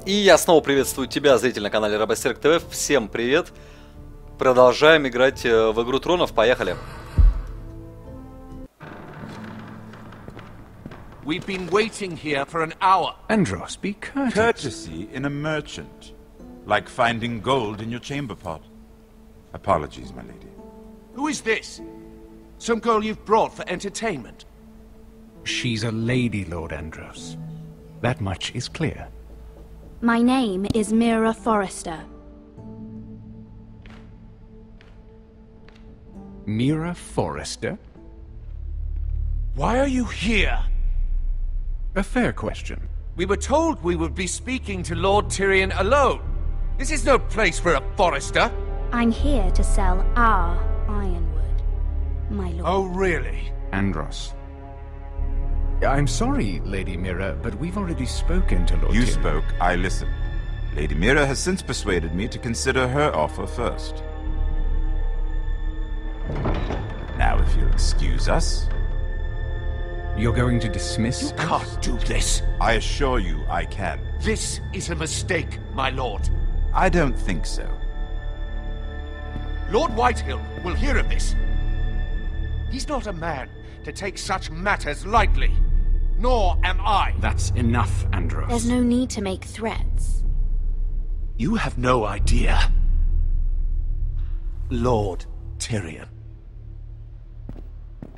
И я снова приветствую тебя, зритель на канале Робостерк ТВ. Всем привет. Продолжаем играть в игру Тронов. Поехали. We've been waiting here for an hour. Andros, be courteous. Courtesy in a merchant. Like finding gold in your chamber pot. Apologies, my lady. Who is this? Some girl you've brought for entertainment? She's a lady, Lord Andros. That much is clear. My name is Mira Forrester. Mira Forrester? Why are you here? A fair question. We were told we would be speaking to Lord Tyrion alone. This is no place for a Forrester. I'm here to sell our ironwood, my lord. Oh, really? Andros. I'm sorry, Lady Mira, but we've already spoken to Lord You Tyrion. spoke, I listened. Lady Mira has since persuaded me to consider her offer first. Now, if you'll excuse us... You're going to dismiss You can't do this. I assure you I can. This is a mistake, my lord. I don't think so. Lord Whitehill will hear of this. He's not a man to take such matters lightly. Nor am I. That's enough, Andros. There's no need to make threats. You have no idea. Lord Tyrion.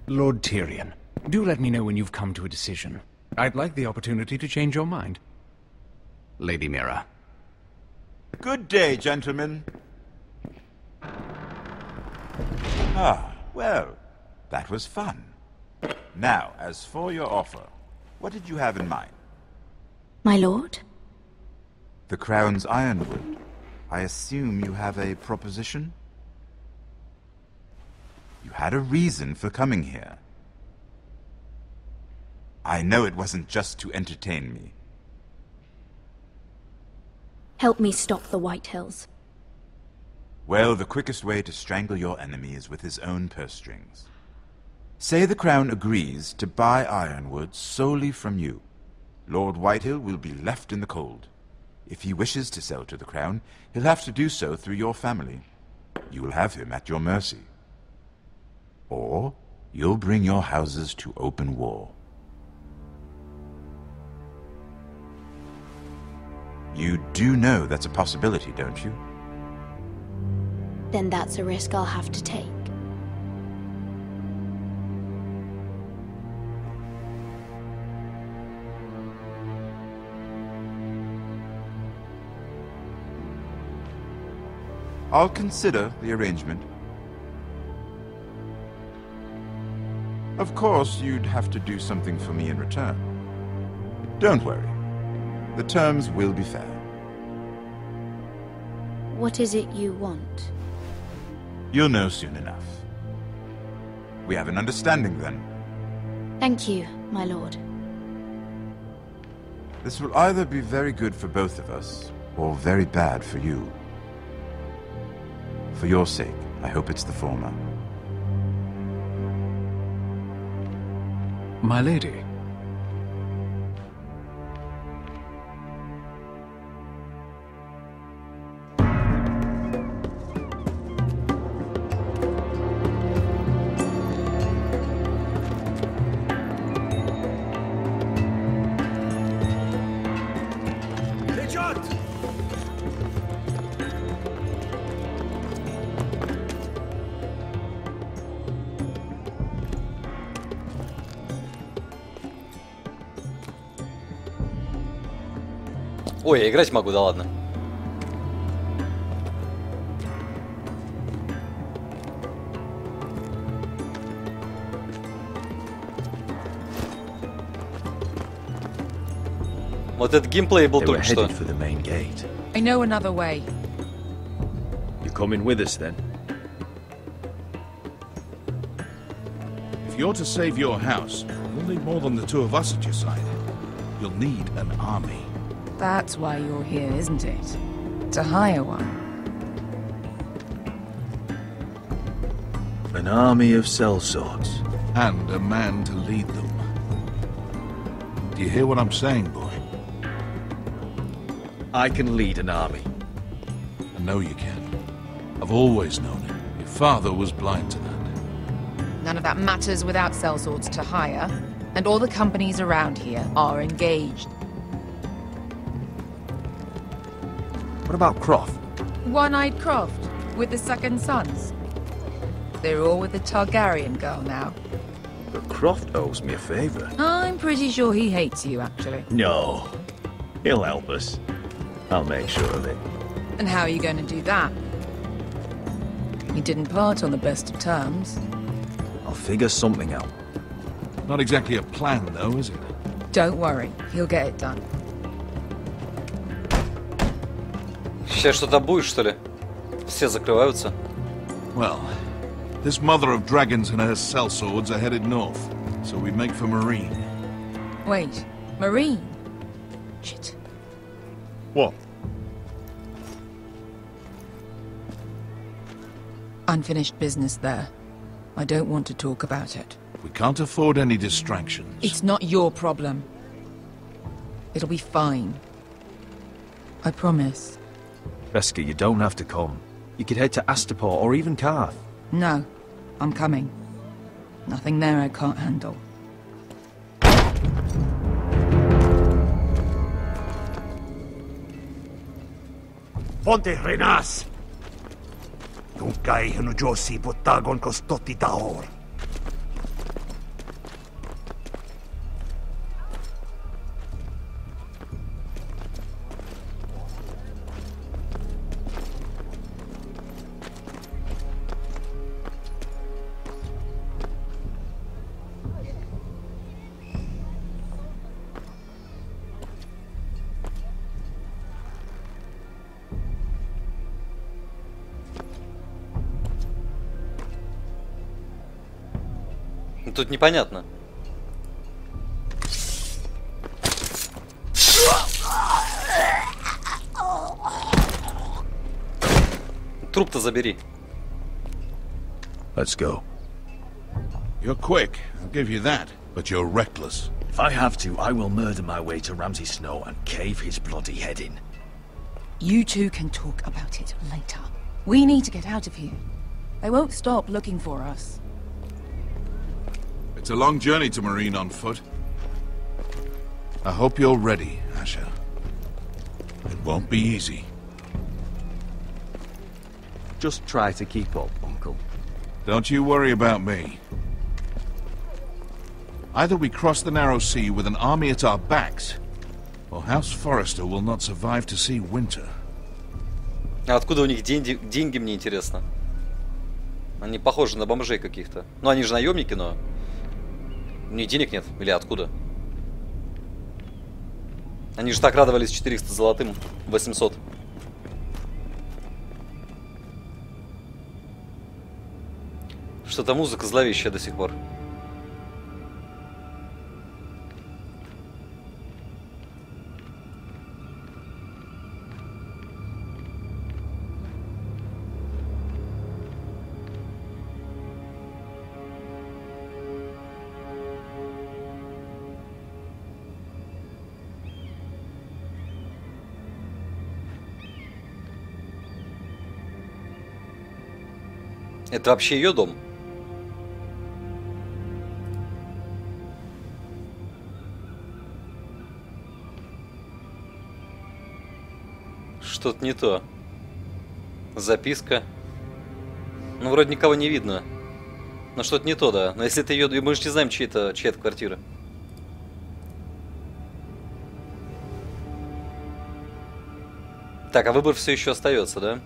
Lord Tyrion, do let me know when you've come to a decision. I'd like the opportunity to change your mind. Lady Mira. Good day, gentlemen. Ah, well, that was fun. Now, as for your offer, what did you have in mind? My lord? The Crown's ironwood. I assume you have a proposition? You had a reason for coming here. I know it wasn't just to entertain me. Help me stop the Whitehills. Well, the quickest way to strangle your enemy is with his own purse strings. Say the Crown agrees to buy ironwood solely from you. Lord Whitehill will be left in the cold. If he wishes to sell to the Crown, he'll have to do so through your family. You will have him at your mercy. Or you'll bring your houses to open war. You do know that's a possibility, don't you? Then that's a risk I'll have to take. I'll consider the arrangement. Of course, you'd have to do something for me in return. Don't worry. The terms will be fair. What is it you want? You'll know soon enough. We have an understanding then. Thank you, my lord. This will either be very good for both of us, or very bad for you. For your sake, I hope it's the former. My lady. Ой, я играть могу, да ладно. Вот этот геймплей был только что. For the main gate. I know another way. You coming with us then? If you're to save your house, you'll need more than the two of us at your side. You'll need an army. That's why you're here, isn't it? To hire one. An army of sellswords. And a man to lead them. Do you hear what I'm saying, boy? I can lead an army. I know you can. I've always known it. Your father was blind to that. None of that matters without sellswords to hire, and all the companies around here are engaged. What about Croft? One-eyed Croft, with the second sons. They're all with the Targaryen girl now. But Croft owes me a favor. I'm pretty sure he hates you, actually. No. He'll help us. I'll make sure of it. And how are you going to do that? You didn't part on the best of terms. I'll figure something out. Not exactly a plan, though, is it? Don't worry, he'll get it done. Сейчас что-то будет, что ли? Все закрываются. Well, this mother of dragons and her sellswords are headed north, so we make for Marine. Wait, Marine? Shit. What? Unfinished business there. I don't want to talk about it. We can't afford any distractions. It's not your problem. It'll be fine. I promise. Veska, you don't have to come. You could head to Astapor or even Karth. No, I'm coming. Nothing there I can't handle. Ponte renas! Tunkai hanu Josi botagon kostotti taor. Тут непонятно. Труп-то забери. Let's go. You're quick, I'll give you that, but you're reckless. If I have to, I will murder my way to Ramsay Snow and cave his bloody head in. You two can talk about it later. We need to get out of here. They won't stop looking for us. It's a long journey to Marine on foot. I hope you're ready, Asher. It won't be easy. Just try to keep up, Uncle. Don't you worry about me. Either we cross the narrow sea with an army at our backs, or House Forrester will not survive to see winter. А откуда у них деньги, мне интересно. Они похожи на бомжей каких-то. Ну, они же наемники, но... У них денег нет. Или откуда? Они же так радовались 400 золотым, 800. Что-то музыка зловещая до сих пор. Это вообще ее дом? Что-то не то. Записка. Ну, вроде никого не видно. Но что-то не то, да. Но если это ее... Мы же не знаем, чья это квартира. Так, а выбор все еще остается, да?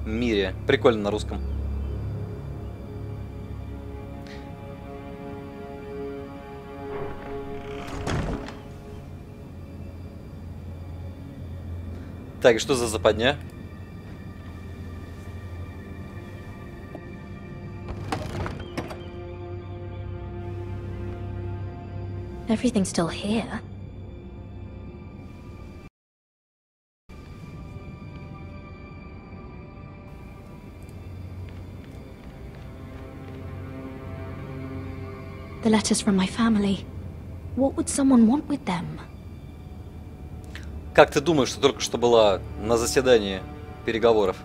Мире. Прикольно на русском. Так, и что за западня? Everything's still here. The letters from my family. What would someone want with them? Как ты думаешь, что только что была на заседании переговоров?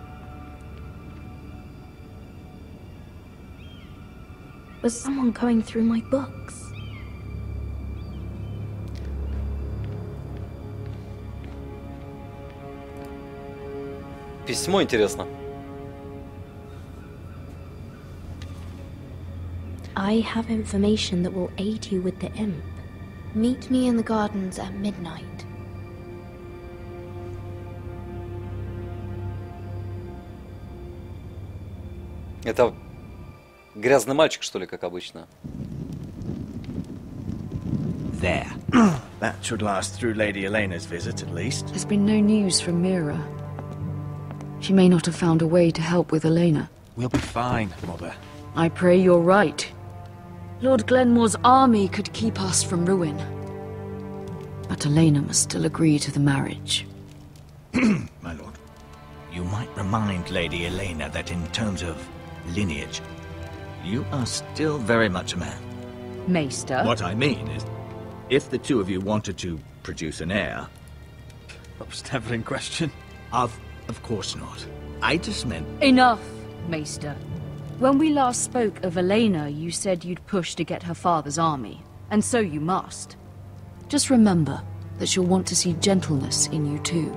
Was someone going through my books? Письмо интересно. I have information that will aid you with the imp. Meet me in the gardens at midnight. Это грязный мальчик, что ли, как обычно? There. That should last through Lady Elena's visit, at least. There's been no news from Mira. She may not have found a way to help with Elena. We'll be fine, Mother. I pray you're right. Lord Glenmore's army could keep us from ruin. But Elena must still agree to the marriage. My lord, you might remind Lady Elena that in terms of lineage, you are still very much a man. Maester? What I mean is, if the two of you wanted to produce an heir... That was never in question. Of course not. I just meant... Enough, Maester. When we last spoke of Elena, you said you'd push to get her father's army. And so you must. Just remember that she'll want to see gentleness in you too.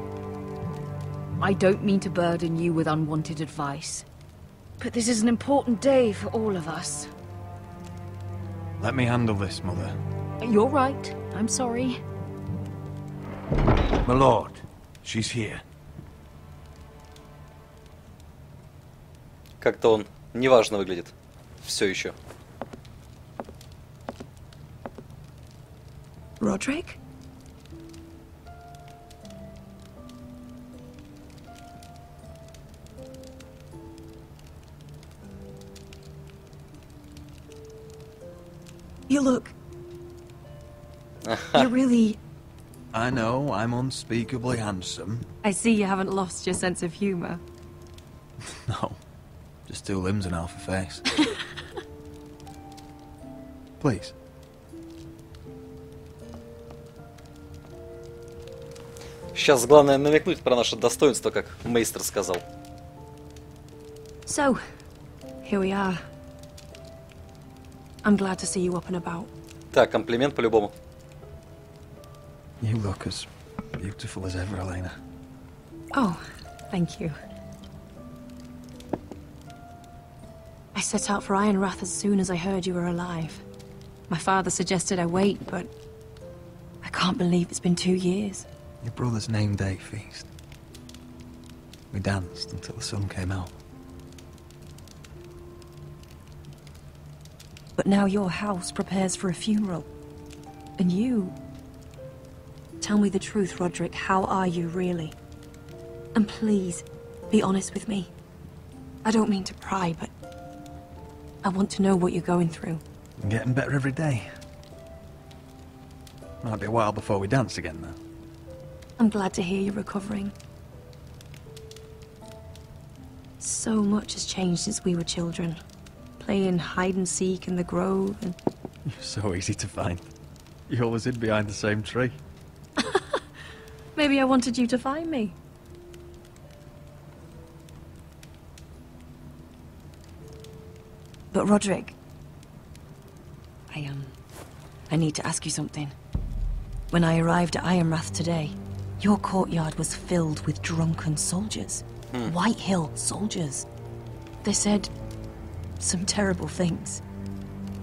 I don't mean to burden you with unwanted advice. But this is an important day for all of us. Let me handle this, Mother. You're right. I'm sorry. My lord, she's here. Как-то он неважно выглядит. Все еще. Roderick? You look... You're really... I know, I'm unspeakably handsome. I see you haven't lost your sense of humor. No, just 2 limbs and half a face. Please. Сейчас главное намекнуть про наше достоинство, как мейстер сказал. So, here we are. I'm glad to see you up and about. Так, комплимент по-любому. You look as beautiful as ever, Elena. Oh, thank you. I set out for Ironrath as soon as I heard you were alive. My father suggested I wait, but I can't believe it's been 2 years. Your brother's name day feast. We danced until the sun came out. But now your house prepares for a funeral. And you... Tell me the truth, Roderick. How are you, really? And please, be honest with me. I don't mean to pry, but... I want to know what you're going through. I'm getting better every day. Might be a while before we dance again, though. I'm glad to hear you're recovering. So much has changed since we were children. Playing hide-and-seek in the grove and... You're so easy to find. You always hid behind the same tree. Maybe I wanted you to find me. But Roderick... I need to ask you something. When I arrived at Ironrath today, your courtyard was filled with drunken soldiers. White Hill soldiers. They said some terrible things.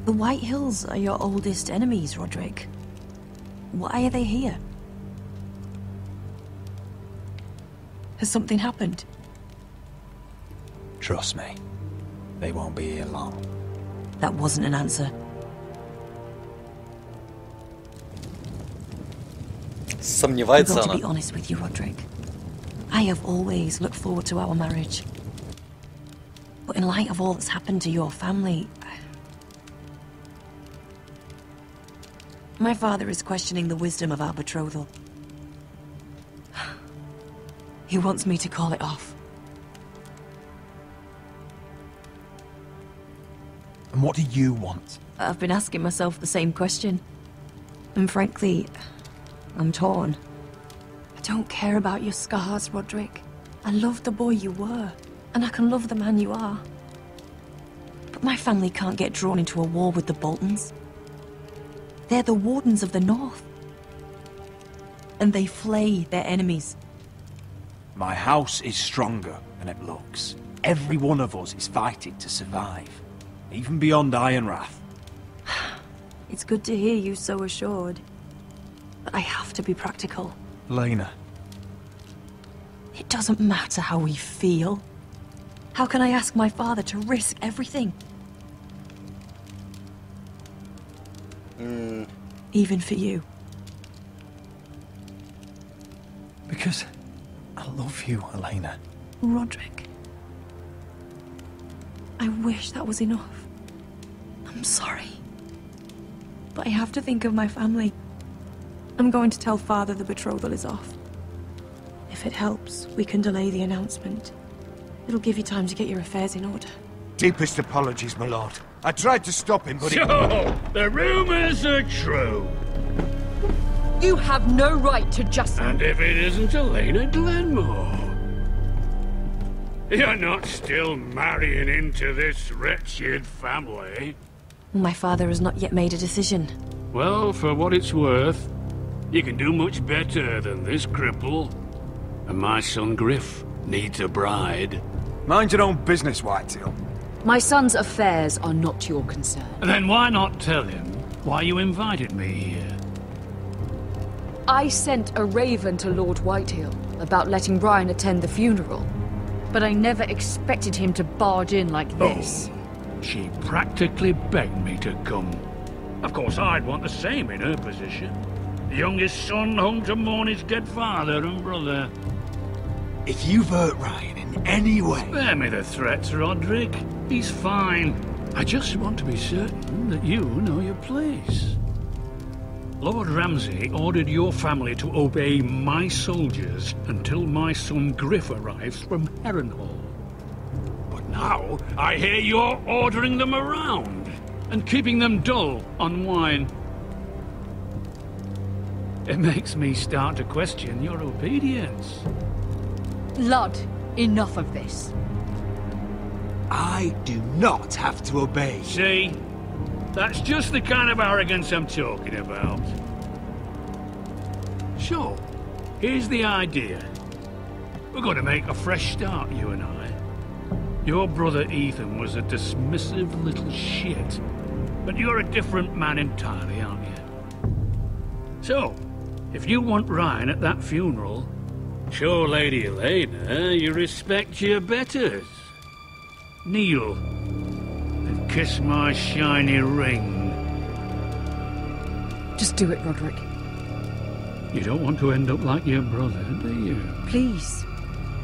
The White Hills are your oldest enemies, Roderick. Why are they here? Has something happened? Trust me, they won't be here long. That wasn't an answer. Сомневается I've got она. to be honest with you, Roderick. I have always looked forward to our marriage. But in light of all that's happened to your family... My father is questioning the wisdom of our betrothal. He wants me to call it off. And what do you want? I've been asking myself the same question. And frankly, I'm torn. I don't care about your scars, Roderick. I love the boy you were, and I can love the man you are. But my family can't get drawn into a war with the Boltons. They're the Wardens of the North. And they flay their enemies. My house is stronger than it looks. Every one of us is fighting to survive, even beyond Ironrath. It's good to hear you so assured. But I have to be practical. Lena. It doesn't matter how we feel. How can I ask my father to risk everything? Even for you. Because I love you, Elena. Roderick. I wish that was enough. I'm sorry. But I have to think of my family. I'm going to tell Father the betrothal is off. If it helps, we can delay the announcement. It'll give you time to get your affairs in order. Deepest apologies, my lord. I tried to stop him, but he... So, the rumors are true. You have no right to just... And if it isn't Elena Glenmore? You're not still marrying into this wretched family. My father has not yet made a decision. Well, for what it's worth, you can do much better than this cripple. And my son Griff needs a bride. Mind your own business, Whitetail. My son's affairs are not your concern. Then why not tell him why you invited me here? I sent a raven to Lord Whitehill about letting Brian attend the funeral. But I never expected him to barge in like this. Oh, she practically begged me to come. Of course, I'd want the same in her position. The youngest son home to mourn his dead father and brother. If you've hurt Ryan in any way... Spare me the threats, Roderick. He's fine. I just want to be certain that you know your place. Lord Ramsay ordered your family to obey my soldiers until my son Griff arrives from Harrenhal. But now, I hear you're ordering them around and keeping them dull on wine. It makes me start to question your obedience. Lud, enough of this. I do not have to obey. See? That's just the kind of arrogance I'm talking about. So, here's the idea. We're going to make a fresh start, you and I. Your brother Ethan was a dismissive little shit. But you're a different man entirely, aren't you? So, if you want Ryan at that funeral, show Lady Elena you respect your betters. Kneel and kiss my shiny ring. Just do it, Roderick. You don't want to end up like your brother, do you? Please.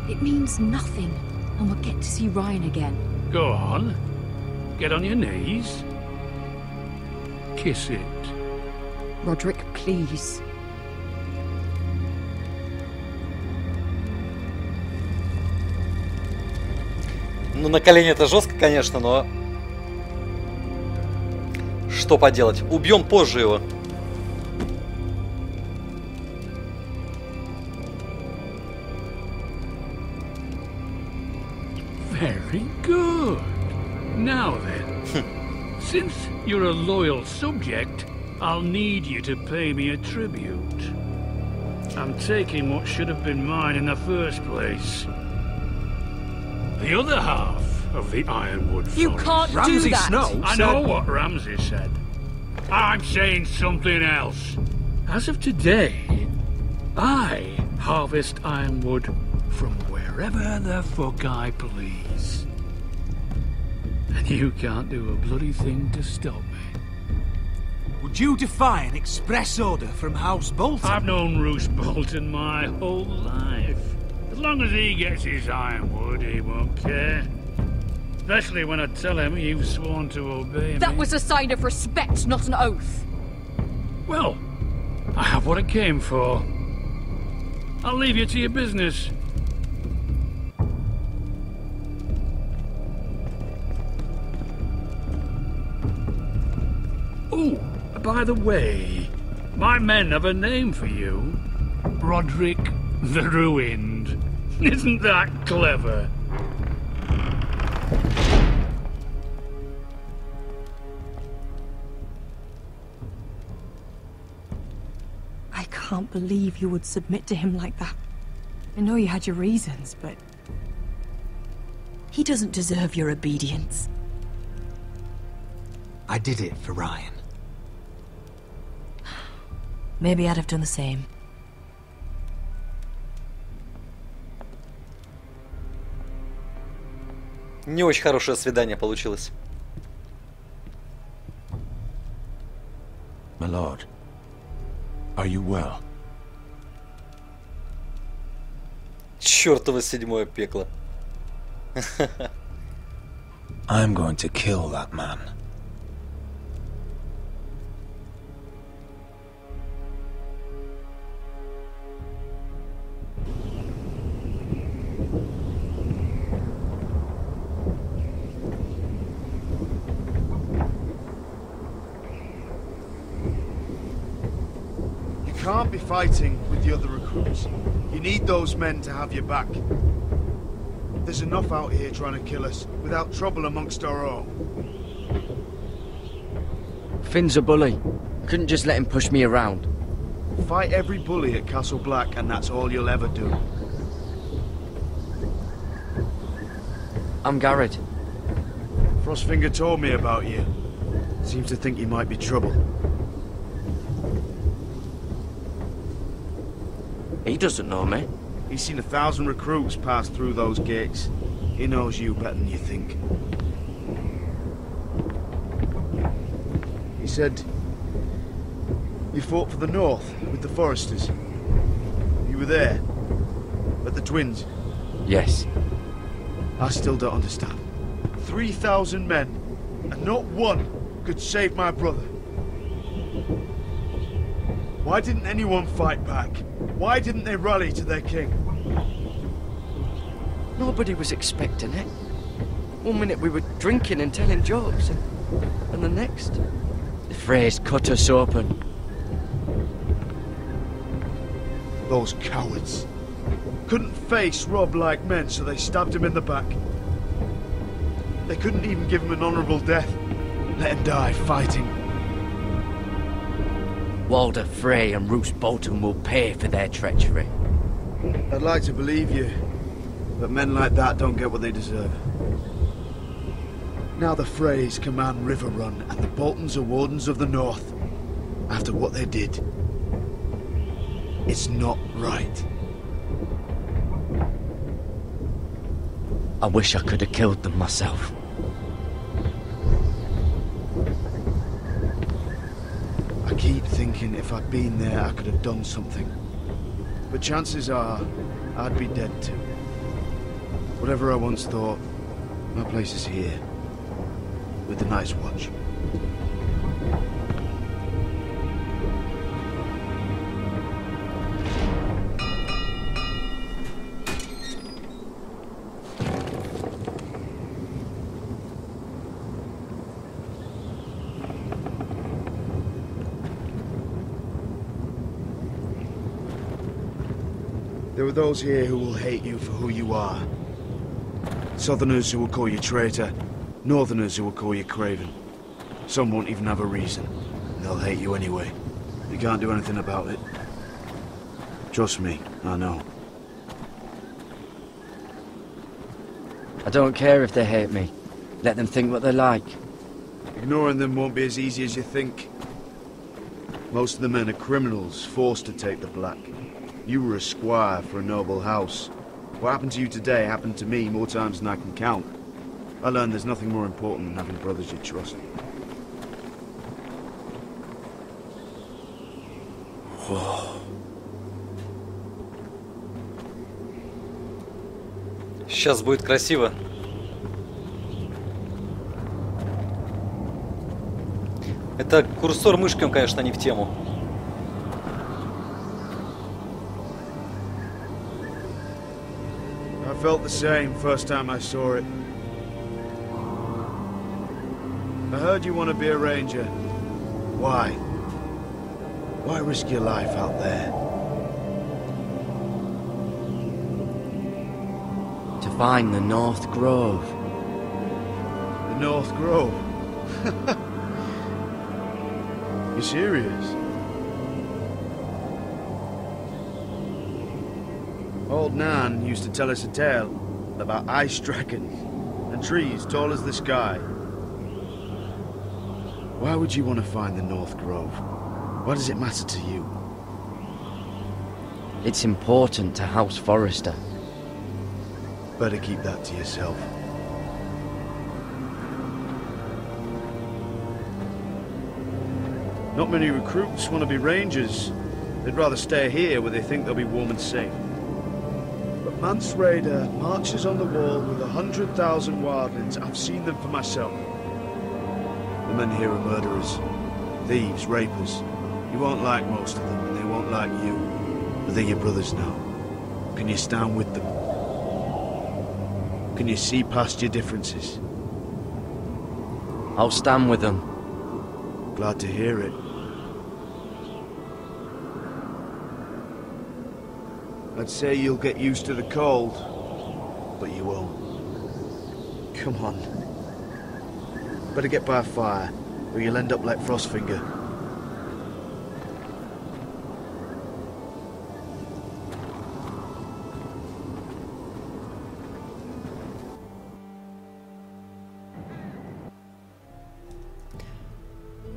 It means nothing, and we'll get to see Ryan again. Go on. Get on your knees. Kiss it. Roderick, please. Ну, на колени это жестко, конечно, но... Что поделать? Убьем позже его. Very good. Now then, since you're a loyal subject, I'll need you to pay me a tribute. I'm taking what should have been mine in the first place. The other half of the Ironwood Forest. You can't do that! Snow I know what Ramsay said. I'm saying something else. As of today, I harvest ironwood from wherever the fuck I please. And you can't do a bloody thing to stop me. Would you defy an express order from House Bolton? I've known Roose Bolton my whole life. As long as he gets his ironwood, he won't care. Especially when I tell him you've sworn to obey me. That was a sign of respect, not an oath. Well, I have what I came for. I'll leave you to your business. Oh, by the way, My men have a name for you. Roderick the Ruined. Isn't that clever? I can't believe you would submit to him like that. I know you had your reasons, but... he doesn't deserve your obedience. I did it for Ryan. Maybe I'd have done the same. Не очень хорошее свидание получилось. My lord, are you well? Чёртово седьмое пекло. I'm going to kill that man. You can't be fighting with the other recruits. You need those men to have your back. There's enough out here trying to kill us without trouble amongst our own. Finn's a bully. Couldn't just let him push me around. Fight every bully at Castle Black and that's all you'll ever do. I'm Garrett. Frostfinger told me about you. Seems to think you might be trouble. He doesn't know me. He's seen 1,000 recruits pass through those gates. He knows you better than you think. He said you fought for the North with the Foresters. You were there at the Twins. Yes. I still don't understand. 3,000 men, and not one could save my brother. Why didn't anyone fight back? Why didn't they rally to their king? Nobody was expecting it. One minute we were drinking and telling jokes, and the next, the Freys cut us open. Those cowards. Couldn't face Rob like men, so they stabbed him in the back. They couldn't even give him an honourable death. Let him die fighting. Walder Frey and Roose Bolton will pay for their treachery. I'd like to believe you, but men like that don't get what they deserve. Now the Freys command Riverrun, and the Boltons are Wardens of the North. After what they did, it's not right. I wish I could have killed them myself. I keep thinking if I'd been there, I could have done something. But chances are, I'd be dead too. Whatever I once thought, my place is here, with the Night's Watch. There are those here who will hate you for who you are. Southerners who will call you traitor, Northerners who will call you craven. Some won't even have a reason. They'll hate you anyway. You can't do anything about it. Trust me, I know. I don't care if they hate me. Let them think what they like. Ignoring them won't be as easy as you think. Most of the men are criminals, forced to take the black. You were a squire for a noble house. What happened to you today happened to me more times than I can count. I learned there's nothing more important than having brothers you trust. Сейчас будет красиво. Это курсор мышкой, он, конечно, не в тему. I felt the same first time I saw it. I heard you want to be a ranger. Why? Why risk your life out there? To find the North Grove. The North Grove? You serious? Old Nan used to tell us a tale about ice dragons and trees tall as the sky. Why would you want to find the North Grove? Why does it matter to you? It's important to House Forrester. Better keep that to yourself. Not many recruits want to be rangers. They'd rather stay here where they think they'll be warm and safe. But Mance Raider marches on the wall with 100,000 wildlings. I've seen them for myself. The men here are murderers, thieves, rapers. You won't like most of them, and they won't like you. But they're your brothers now. Can you stand with them? Can you see past your differences? I'll stand with them. Glad to hear it. I'd say you'll get used to the cold, but you won't. Come on. Better get by a fire, or you'll end up like Frostfinger.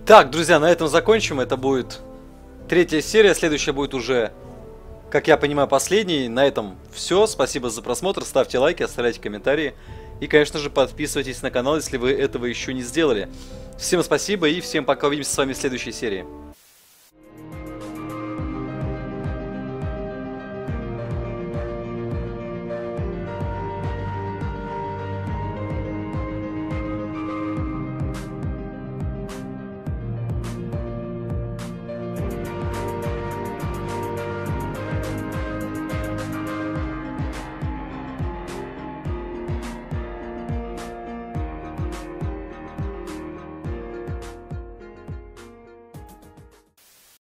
Так, друзья, на этом закончим. Это будет 3-я серия. Следующая будет уже, как я понимаю, последней. На этом все. Спасибо за просмотр. Ставьте лайки, оставляйте комментарии. И, конечно же, подписывайтесь на канал, если вы этого еще не сделали. Всем спасибо и всем пока. Увидимся с вами в следующей серии.